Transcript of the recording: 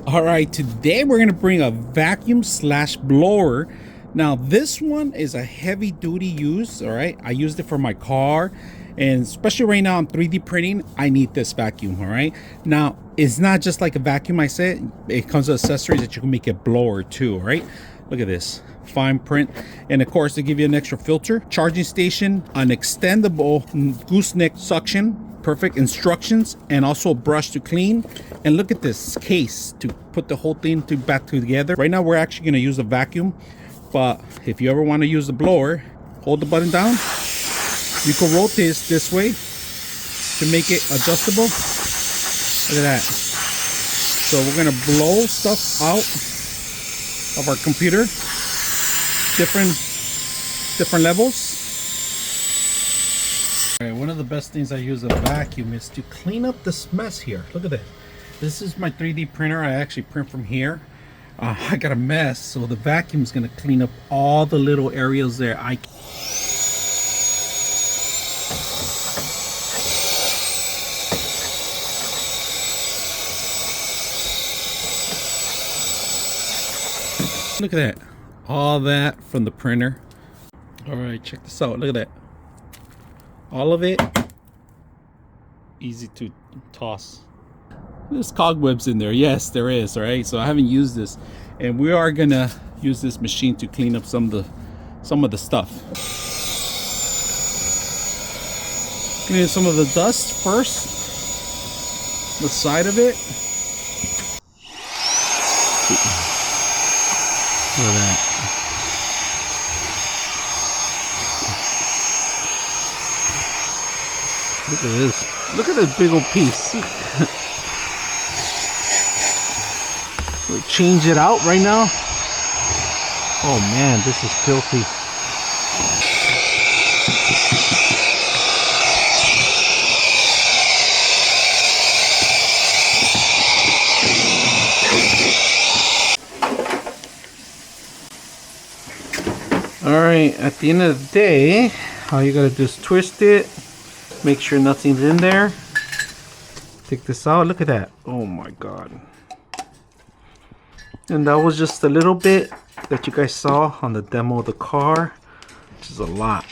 All right, today we're gonna bring a vacuum slash blower. Now this one is a heavy duty use. All right, I used it for my car, and especially right now I'm 3D printing, I need this vacuum. All right, now it's not just like a vacuum. I said it comes with accessories that you can make a blower too. All right, look at this fine print, and of course they give you an extra filter, charging station, an extendable gooseneck suction, perfect instructions, and also a brush to clean. And look at this case to put the whole thing back together. Right now we're actually going to use a vacuum, but if you ever want to use the blower, hold the button down. You can rotate this way to make it adjustable. Look at that. So we're going to blow stuff out of our computer, different levels. One of the best things I use a vacuum is to clean up this mess here. Look at that. This is my 3D printer. I actually print from here. I got a mess, so the vacuum is going to clean up all the little areas there. Look at that. All that from the printer. All right, check this out. Look at that. All of it easy to toss. There's cobwebs in there. Yes, there is. All right, so I haven't used this, and we are gonna use this machine to clean up some of the stuff. Clean some of the dust first, the side of it. Look at that. Look at this. Look at this big old piece. We change it out right now. Oh man, this is filthy. All right, at the end of the day, all you gotta do is twist it. Make sure nothing's in there. Take this out. Look at that. Oh my god. And that was just a little bit that you guys saw on the demo of the car, which is a lot.